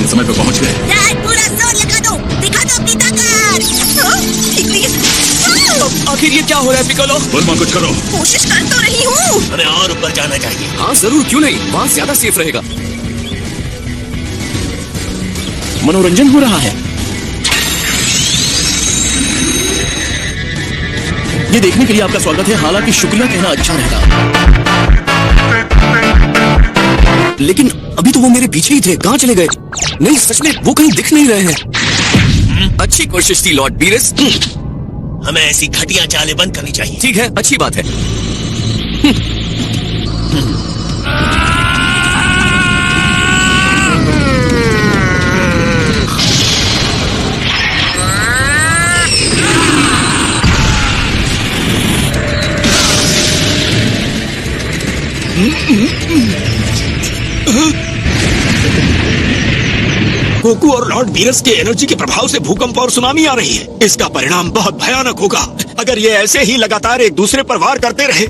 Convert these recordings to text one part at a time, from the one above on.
हम समय पे पहुंच गए। डैड, पूरा जोर लगा दो, दिखा दो अपनी ताकत। आखिर ये क्या हो रहा है पिकोलो? बुलमा कुछ करो। कोशिश कर तो रही हूँ। हमें और ऊपर जाना चाहिए। हाँ जरूर, क्यों नहीं, वहाँ ज्यादा सेफ रहेगा। मनोरंजन हो रहा है। ये देखने के लिए आपका स्वागत है, हालांकि शुक्रिया कहना अच्छा रहता। लेकिन अभी तो वो मेरे पीछे ही थे, कहाँ चले गए? नहीं सच में वो कहीं दिख नहीं रहे हैं। अच्छी कोशिश थी लॉर्ड बीरस। हमें ऐसी घटिया चालें बंद करनी चाहिए। ठीक है, अच्छी बात है। गोकू और लॉर्ड बीरस के एनर्जी के प्रभाव से भूकंप और सुनामी आ रही है। इसका परिणाम बहुत भयानक होगा। अगर ये ऐसे ही लगातार एक दूसरे पर वार करते रहे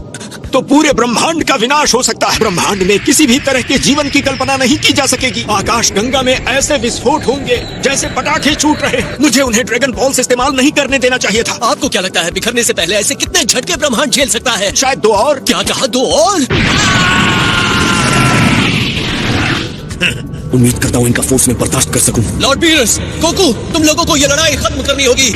तो पूरे ब्रह्मांड का विनाश हो सकता है। ब्रह्मांड में किसी भी तरह के जीवन की कल्पना नहीं की जा सकेगी। आकाश गंगा में ऐसे विस्फोट होंगे जैसे पटाखे छूट रहे। मुझे उन्हें ड्रैगन बॉल से इस्तेमाल नहीं करने देना चाहिए था। आपको क्या लगता है बिखरने से पहले ऐसे कितने झटके ब्रह्मांड झेल सकता है? शायद 2 और। क्या कहा, 2 और? उम्मीद करता हूँ इनका फोर्स में बर्दाश्त कर सकूं। लॉर्ड बीरस, गोकू, तुम लोगों को ये लड़ाई खत्म करनी होगी।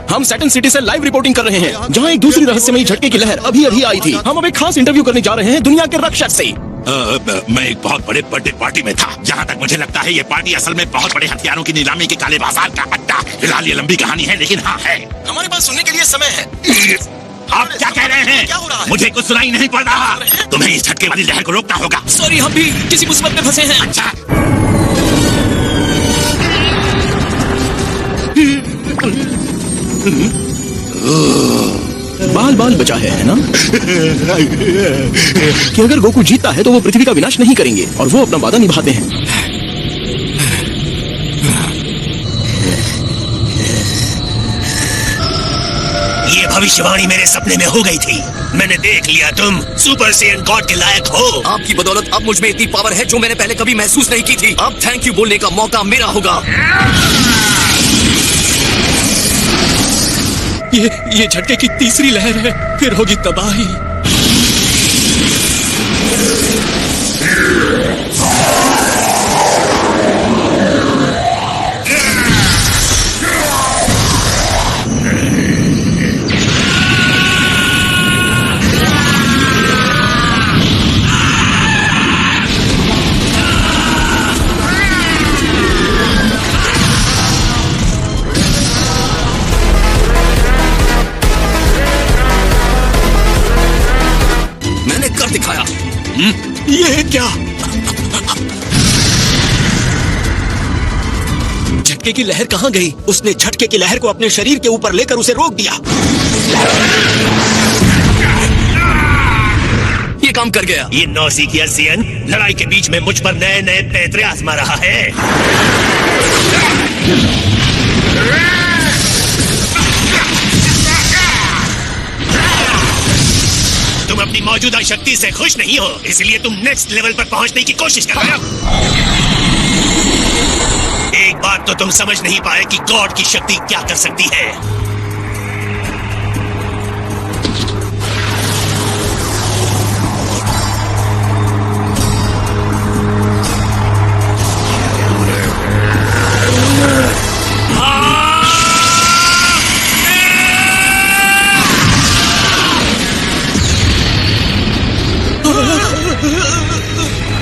हम सैटर्न सिटी से लाइव रिपोर्टिंग कर रहे हैं, जहां एक दूसरी रहस्यमयी झटके की लहर अभी अभी आई थी। हम अब एक खास इंटरव्यू करने जा रहे हैं दुनिया के रक्षक से। मैं एक बहुत बड़े बर्थडे पार्टी में था। जहाँ तक मुझे लगता है ये पार्टी असल में बहुत बड़े हथियारों की नीलामी के काले बाजार का अड्डा। फिलहाल ये लंबी कहानी है, लेकिन हाँ है। हमारे पास सुनने के लिए समय है। आप क्या कह रहे हैं? क्या हो रहा है? मुझे कुछ सुनाई नहीं पड़ रहा। तुम्हें इस झटके वाली लहर को रोकना होगा। सॉरी, हम भी किसी मुसीबत में फंसे हैं। अच्छा, बाल बाल बचा है ना? कि अगर गोकू जीतता है तो वो पृथ्वी का विनाश नहीं करेंगे और वो अपना वादा निभाते हैं। ये भविष्यवाणी मेरे सपने में हो गई थी। मैंने देख लिया, तुम सुपर सेयन गॉड के लायक हो। आपकी बदौलत अब मुझ में इतनी पावर है जो मैंने पहले कभी महसूस नहीं की थी। अब थैंक यू बोलने का मौका मेरा होगा। ये झटके की तीसरी लहर है, फिर होगी तबाही। दिखाया। ये क्या? झटके की लहर कहाँ गई? उसने झटके की लहर को अपने शरीर के ऊपर लेकर उसे रोक दिया। ये काम कर गया। ये नौसिखिया सियन लड़ाई के बीच में मुझ पर नए नए पैतरे आजमा रहा है। तुम अपनी मौजूदा शक्ति से खुश नहीं हो, इसलिए तुम नेक्स्ट लेवल पर पहुंचने की कोशिश कर रहे हो। एक बात तो तुम समझ नहीं पाए कि गॉड की शक्ति क्या कर सकती है।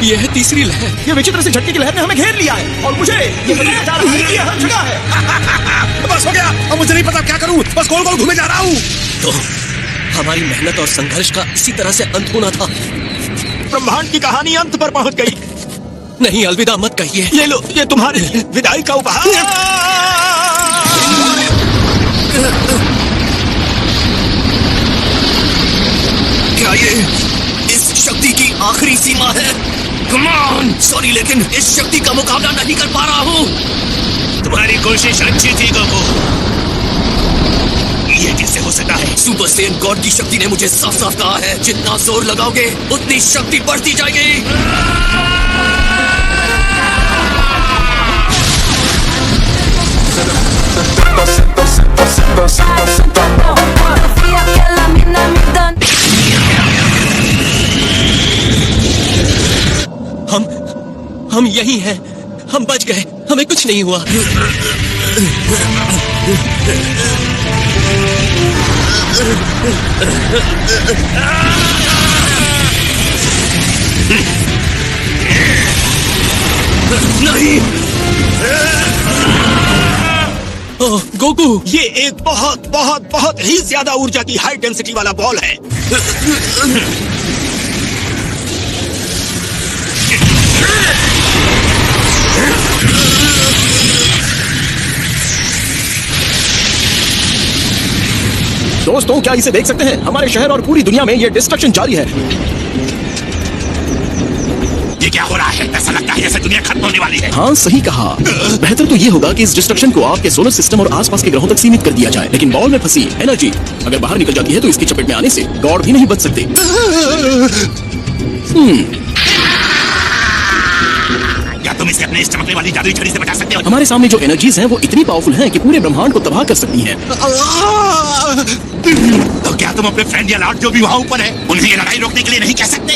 यह है तीसरी लहर। ये विचित्र से झटके की लहर ने हमें घेर लिया है और मुझे ये बताया जा रहा है कि यह हर जगह है। बस हो गया, अब मुझे नहीं पता क्या करूं, बस गोल गोल घूमे जा रहा हूं। तो हमारी मेहनत और संघर्ष का इसी तरह से अंत होना था। ब्रह्मांड की कहानी अंत पर पहुंच गई। नहीं, अलविदा मत कहिए। ये लो, ये तुम्हारे विदाई का उपहार। क्या ये इस शक्ति की आखिरी सीमा है? Come on! सॉरी, लेकिन इस शक्ति का मुकाबला नहीं कर पा रहा हूँ। तुम्हारी कोशिश अच्छी थी गोकू। ये कैसे हो सकता है? सुपर सेन गॉड की शक्ति ने मुझे साफ साफ कहा है, जितना जोर लगाओगे उतनी शक्ति बढ़ती जाएगी। हम यही हैं। हम बच गए, हमें कुछ नहीं हुआ। नहीं! ओह गोकू, ये एक बहुत बहुत बहुत ही ज्यादा ऊर्जा की हाई डेंसिटी वाला बॉल है। दोस्तों, क्या इसे देख सकते हैं? हमारे शहर और पूरी दुनिया में ये डिस्ट्रक्शन जारी है। ये क्या हो रहा है? ऐसा लगता है जैसे दुनिया खत्म होने वाली है। हाँ, सही कहा। बेहतर तो ये होगा कि इस डिस्ट्रक्शन को आपके सोलर सिस्टम और आसपास के ग्रहों तक सीमित कर दिया जाए। लेकिन बॉल में फंसी एनर्जी अगर बाहर निकल जाती है तो इसकी चपेट में आने से गॉड भी नहीं बच सकते। क्या तुम इसे अपने इस चमकने वाली जादुई छड़ी से बचा सकते हो? हमारे सामने जो एनर्जीज हैं वो इतनी पावरफुल हैं कि पूरे ब्रह्मांड को तबाह कर सकती हैं। तो क्या तुम अपने फ्रेंड या लॉर्ड जो भी वहाँ ऊपर है उन्हें ये लड़ाई रोकने के लिए नहीं कह सकते?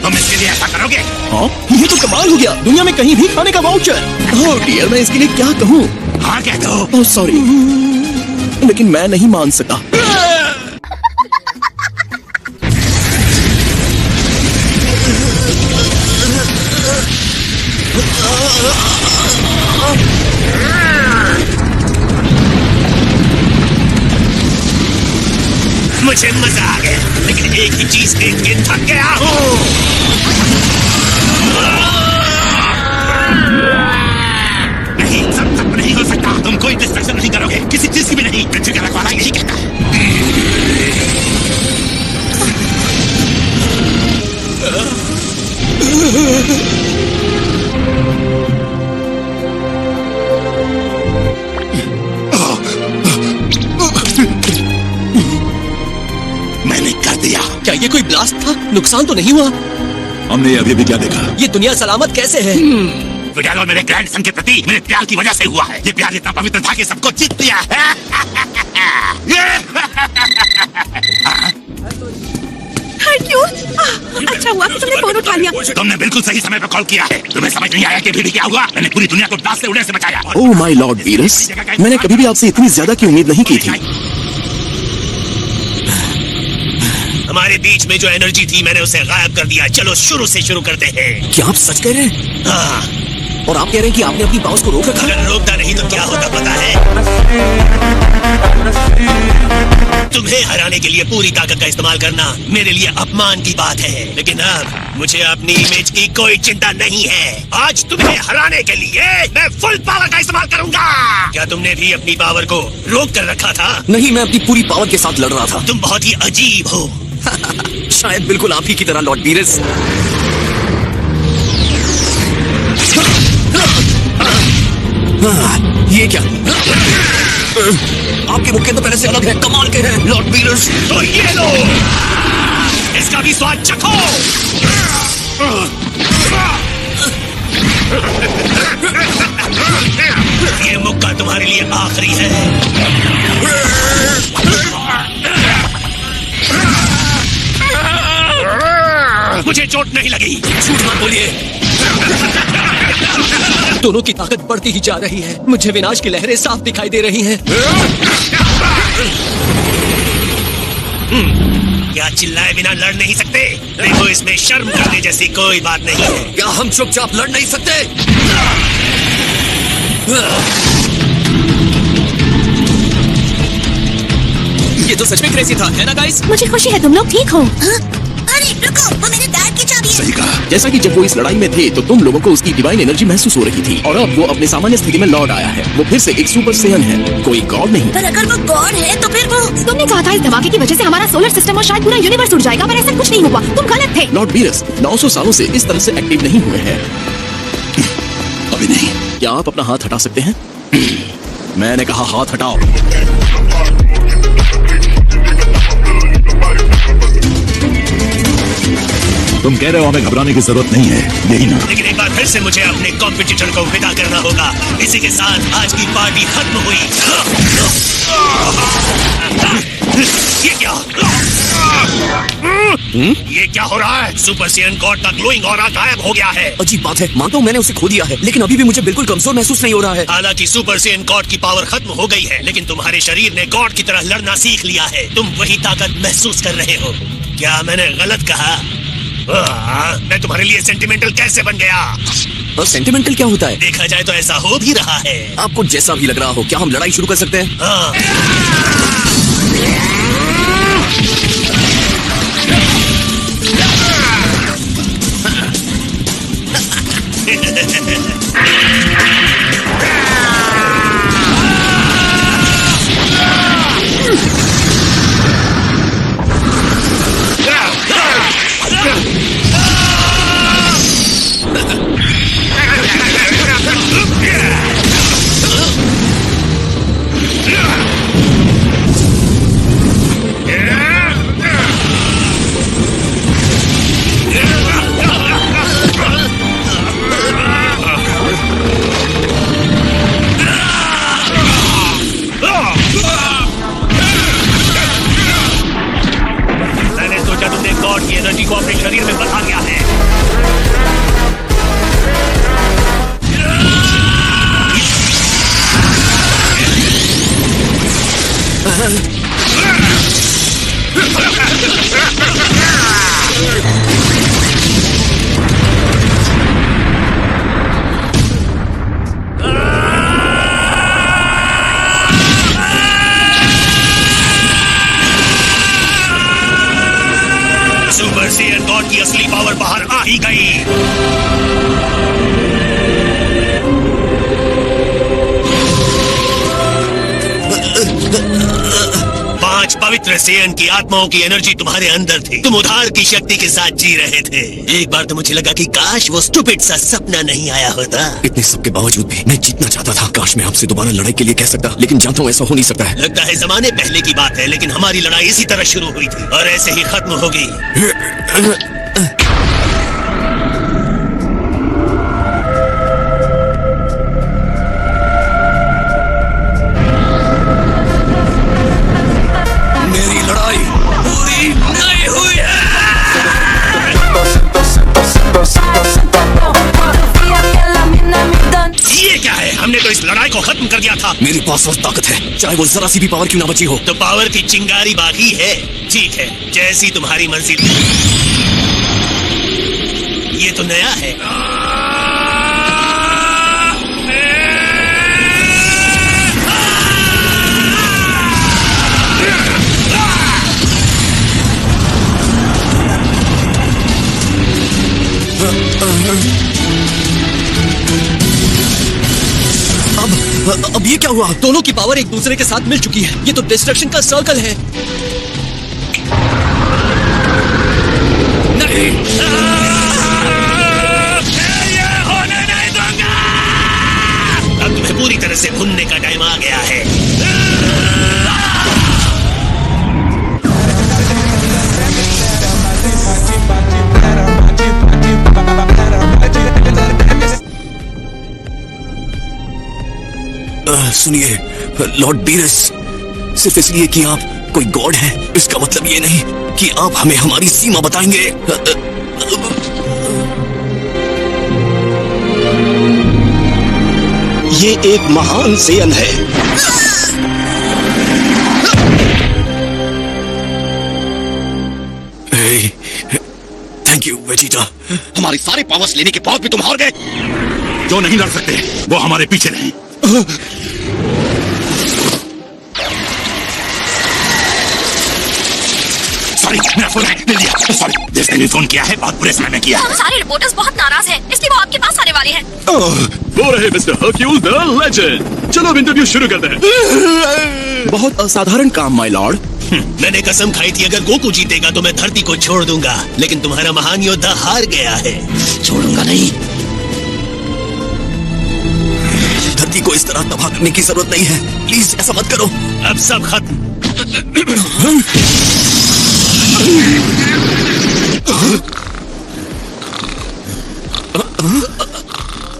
तुम इसके लिए ऐसा करोगे? हाँ, ये तो कमाल हो गया। दुनिया में कहीं भी खाने का वाउचर। ओह डियर, मैं इसके लिए क्या कहूँ? हाँ कह दो। ओह सॉरी, लेकिन मैं नहीं मान सका। मुझे मजा आ गया, लेकिन एक ही चीज देख के थक गया हूँ। नहीं, सब नहीं हो सकता। तुम कोई डिस्ट्रक्शन नहीं करोगे, किसी चीज की भी नहीं। पृथ्वी का रखवाला यही कहता है। मैंने कर दिया। क्या ये कोई ब्लास्ट था? नुकसान तो नहीं हुआ? हमने अभी भी क्या देखा? ये दुनिया सलामत कैसे है? विडालो मेरे ग्रैंडसन के प्रति मेरे प्यार की वजह से हुआ है। ये प्यार इतना पवित्र था कि सबको जीत लिया है। अच्छा हुआ कि तुमने फोन उठा लिया। तुमने बिल्कुल सही समय पर कॉल किया है। तुम्हें समझ नहीं आया कि अभी भी क्या हुआ? मैंने पूरी दुनिया को ब्लास्ट से उड़ने से बचाया। ओह माय लॉर्ड वीरस, मैंने कभी भी आपसे इतनी ज्यादा की उम्मीद नहीं की थी। हमारे बीच में जो एनर्जी थी मैंने उसे गायब कर दिया। चलो शुरू से शुरू करते हैं। क्या आप सच कह रहे हैं? हाँ, और आप कह रहे हैं कि आपने अपनी पावर्स को रोक रखा? अगर रोकता नहीं तो क्या होता पता है? तुम्हें हराने के लिए पूरी ताकत का इस्तेमाल करना मेरे लिए अपमान की बात है, लेकिन अब मुझे अपनी इमेज की कोई चिंता नहीं है। आज तुम्हें हराने के लिए मैं फुल पावर का इस्तेमाल करूंगा। क्या तुमने भी अपनी पावर को रोक कर रखा था? नहीं, मैं अपनी पूरी पावर के साथ लड़ रहा था। तुम बहुत ही अजीब हो। शायद बिल्कुल आप ही की तरह लॉर्ड बीरस। ये क्या? आपके मुक्के तो पहले से अलग है, कमाल के हैं लॉर्ड बीरस। तो ये लो, इसका भी स्वाद चखो। ये मुक्का तुम्हारे लिए आखिरी है। मुझे चोट नहीं लगी। झूठ मत बोलिए। दोनों की ताकत बढ़ती ही जा रही है। मुझे विनाश की लहरें साफ दिखाई दे रही हैं। क्या चिल्लाए बिना लड़ नहीं सकते? देखो, इसमें शर्म करने जैसी कोई बात नहीं है। क्या हम चुपचाप लड़ नहीं सकते? ये तो सच में क्रेजी था, है ना गाइस? मुझे खुशी है तुम लोग ठीक हो। हाँ? अरे रुको, वो मेरे डैड की चाबी है। सही कहा। जैसा कि जब वो इस लड़ाई में थे तो तुम लोगों को उसकी डिवाइन एनर्जी महसूस हो रही थी और अब वो अपने सामान्य स्थिति में लौट आया है। वो फिर से एक सुपर सेयन है, कोई गॉड नहीं। पर अगर वो गॉड है तो फिर वो तुमने कहा था इस धमाके की वजह से हमारा सोलर सिस्टम और शायद पूरा यूनिवर्स उड़ जाएगा, पर ऐसा कुछ नहीं हुआ। तुम गलत थे। लॉर्ड बीरस 900 सालों से इस तरह से एक्टिव नहीं हुए हैं। अभी नहीं। क्या आप अपना हाथ हटा सकते हैं? मैंने कहा हाथ हटाओ। तुम कह रहे हो हमें घबराने की जरूरत नहीं है, यही ना? लेकिन एक बार फिर से मुझे अपने कॉम्पिटिटर को विदा करना होगा। इसी के साथ आज की पार्टी खत्म हुई। ये क्या? ये क्या हो रहा है? सुपर सेयन गॉड का ग्लोइंग ऑरा गायब हो गया है। अजीब बात है, मानता हूँ मैंने उसे खो दिया है, लेकिन अभी भी मुझे बिल्कुल कमजोर महसूस नहीं हो रहा है। हालांकि सुपर सेयन गॉड की पावर खत्म हो गई है, लेकिन तुम्हारे शरीर ने गॉड की तरह लड़ना सीख लिया है। तुम वही ताकत महसूस कर रहे हो। क्या मैंने गलत कहा? मैं तुम्हारे लिए सेंटिमेंटल कैसे बन गया? और सेंटिमेंटल क्या होता है? देखा जाए तो ऐसा हो भी रहा है। आपको जैसा भी लग रहा हो, क्या हम लड़ाई शुरू कर सकते हैं? हाँ। मैंने सोचा तुमने गॉड की एनर्जी को अपने शरीर में बसा लिया है। सुपर सेयन गॉड की असली पावर बाहर आ ही गई। पांच पवित्र सेयन की आत्माओं की एनर्जी तुम्हारे अंदर थी। तुम उधार की शक्ति के साथ जी रहे थे। एक बार तो मुझे लगा कि काश वो स्टूपिड सा सपना नहीं आया होता। इतने सब के बावजूद भी मैं जीतना चाहता था। काश मैं आपसे दोबारा लड़ाई के लिए कह सकता, लेकिन जानता हूँ ऐसा हो नहीं सकता है। लगता है जमाने पहले की बात है, लेकिन हमारी लड़ाई इसी तरह शुरू हुई थी और ऐसे ही खत्म होगी। मेरी लड़ाई पूरी नहीं हुई है। ये क्या है? हमने तो इस लड़ाई को खत्म कर दिया था। मेरे पास और ताकत है, चाहे वो जरा सी भी पावर क्यों ना बची हो। तो पावर की चिंगारी बाकी है। ठीक है, जैसी तुम्हारी मर्जी। ये तो नया है। अब ये क्या हुआ? दोनों की पावर एक दूसरे के साथ मिल चुकी है। ये तो डिस्ट्रक्शन का सर्कल है। नहीं, ये होने नहीं दूंगा। अब तुम्हें पूरी तरह से भुनने का टाइम आ गया है। सुनिए लॉर्ड बीरस, सिर्फ इसलिए कि आप कोई गॉड हैं, इसका मतलब ये नहीं कि आप हमें हमारी सीमा बताएंगे। ये एक महान सेयन है। Thank you Vegeta. हमारी सारी पावर्स लेने के बाद भी तुम हार गए। जो नहीं लड़ सकते वो हमारे पीछे नहीं। सॉरी मेरा फोन है, ले लिया। सॉरी, जिसने भी फोन किया है बहुत बुरे समय में किया है। हम सारे रिपोर्टर्स बहुत नाराज हैं, इसलिए वो आपके पास आने वाले हैं। वो रहे मिस्टर हर्क्यूल द लेजेंड। चलो अब इंटरव्यू शुरू करते हैं। बहुत असाधारण काम माय लॉर्ड। मैंने कसम खाई थी अगर गोकू जीतेगा तो मैं धरती को छोड़ दूंगा, लेकिन तुम्हारा महान योद्धा हार गया है। छोड़ूंगा नहीं। धरती को इस तरह तबाह करने की जरूरत नहीं है, प्लीज ऐसा मत करो। अब सब खत्म।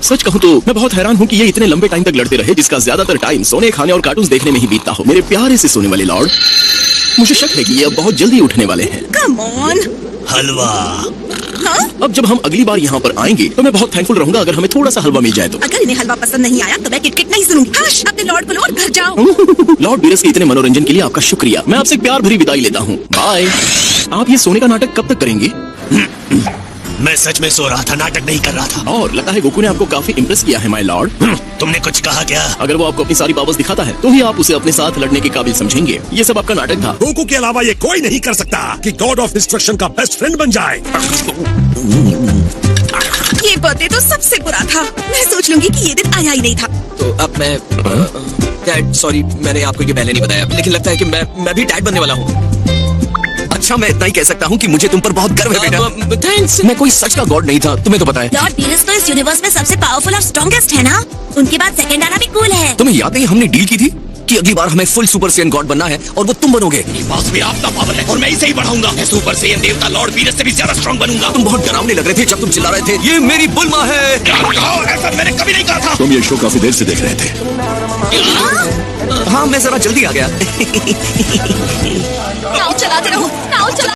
सच कहूं तो मैं बहुत हैरान हूं कि ये इतने लंबे टाइम तक लड़ते रहे, जिसका ज्यादातर टाइम सोने, खाने और कार्टून्स देखने में ही बीतता हो। मेरे प्यारे से सोने वाले लॉर्ड, मुझे शक है कि ये अब बहुत जल्दी उठने वाले हैं। Come on. हलवा। अब जब हम अगली बार यहाँ पर आएंगे तो मैं बहुत थैंकफुल रहूंगा अगर हमें थोड़ा सा हलवा मिल जाए तो। अगर इन्हें हलवा पसंद नहीं आया तो मैं किटकिट नहीं सुनूंगी। हाश, अपने लॉर्ड को लो और घर जाओ। लॉर्ड बीरस के इतने मनोरंजन के लिए आपका शुक्रिया। मैं आपसे प्यार भरी विदाई लेता हूँ। बाय। आप ये सोने का नाटक कब तक करेंगे? मैं सच में सो रहा था, नाटक नहीं कर रहा था। और लगता है गोकू ने आपको काफी इम्प्रेस किया है माय लॉर्ड। तुमने कुछ कहा क्या? अगर वो आपको अपनी सारी पावर्स दिखाता है तो ही आप उसे अपने साथ लड़ने के काबिल समझेंगे। ये सब आपका नाटक था। गोकू के अलावा ये कोई नहीं कर सकता कि गॉड ऑफ डिस्ट्रक्शन का बेस्ट फ्रेंड बन जाए। ये बर्थडे तो सबसे बुरा था। मैं सोच लूंगी कि ये दिन आया ही नहीं था। तो अब मैं डैड, सॉरी मैंने आपको ये पहले नहीं बताया, लेकिन लगता है कि मैं भी डैड बनने वाला हूँ। अच्छा, मैं इतना ही कह सकता हूँ कि मुझे तुम पर बहुत गर्व है बेटा। थैंक्स। मैं कोई सच का गॉड नहीं था, तुम्हें तो पता है। लॉर्ड बीरस तो इस यूनिवर्स में सबसे पावरफुल और स्ट्रॉन्गेस्ट है ना। उनके बाद सेकंड आना भी कूल है। तुम्हें याद नहीं हमने डील की थी कि अगली बार हमें फुल सुपर सेयन गॉड बनना है और वो तुम बनोगे। मेरे पास भी आपका पावर है और मैं इसे ही बढ़ाऊंगा। मैं सुपर सेयन देवता लॉर्ड वीरस से भी ज्यादा स्ट्रॉन्ग बनूंगा। तुम बहुत डरावने लग रहे थे जब तुम चिल्ला रहे थे ये मेरी बुल्मा है। ऐसा मैंने कभी नहीं कहा था। तुम ये शो काफी देर से देख रहे थे। हाँ, मैं जरा जल्दी आ गया। नाव चलाते रहो, नाव चला